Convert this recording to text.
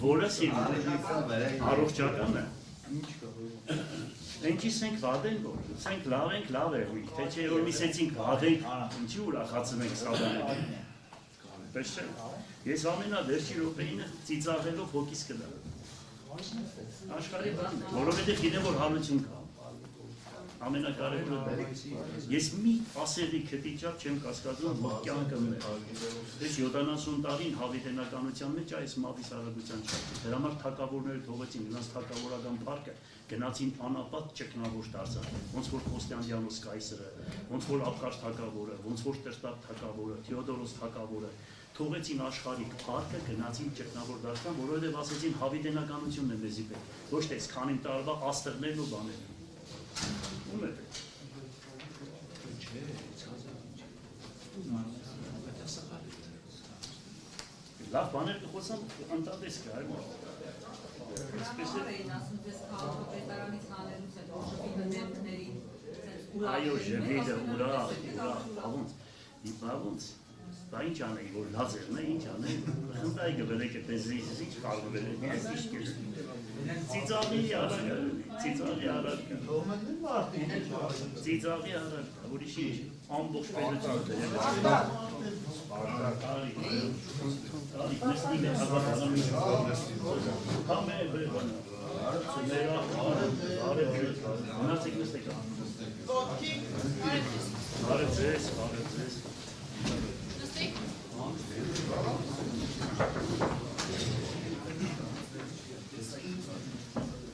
որը առողջական է։ Ինչի սենք վատ են որ, սենք լավ ենք, լավ է ույք, թե չէ որ միսեցինք վատ ենք, ինչի ուրախացում ենք սադանել։ Պես չէ, ես ամենավերջի րոպեինը ծիծաղելով հոգիս կդարեմ։ Աշխարհի բանն է, որովհետև գիտեմ որ հարություն կա։ Ամենակարևորը դա է։ Ես մի ասեղի քթիճապ չեմ կասկածում, որ կյանքը մնա։ Ես 70 տարին հավիտենականության մեջ այս մավիս արագության չափի։ Դրա համար թակավորները թողեցին նրանց թակավորական փառքը, գնացին անապատ ճգնավոր դարձան։ Ոնց որ Կոստանդիանոս կայսրը, ոնց որ Աբխազ թակավորը, ոնց որ Տրտակ թակավորը, Թեոդորոս թակավորը, թողեցին աշխարհիկ փառքը, գնացին ճգնավոր դարձան, որովհետև ասեցին հավիտենականությունն է մեզի պետք։ Ոչ թե քանի տարվա աստղներն ու բաները։ Ում է պետք։ Լավ բաներ կխոսամ անտատես կա, այլ մոտ։ Այո, ժվիդը, ուրախ, բավոնց, դա ինչ անեի, որ լազերն է, ինչ անեի, խնդայի գվերեք է տեզրից, ինչ կարող էր, ես իշկ էր։ Ծիծաղի առարկա, ծիծաղի առարկա, ուրիշ ինչ, ամբողջ պետություն Բարև ձեզ,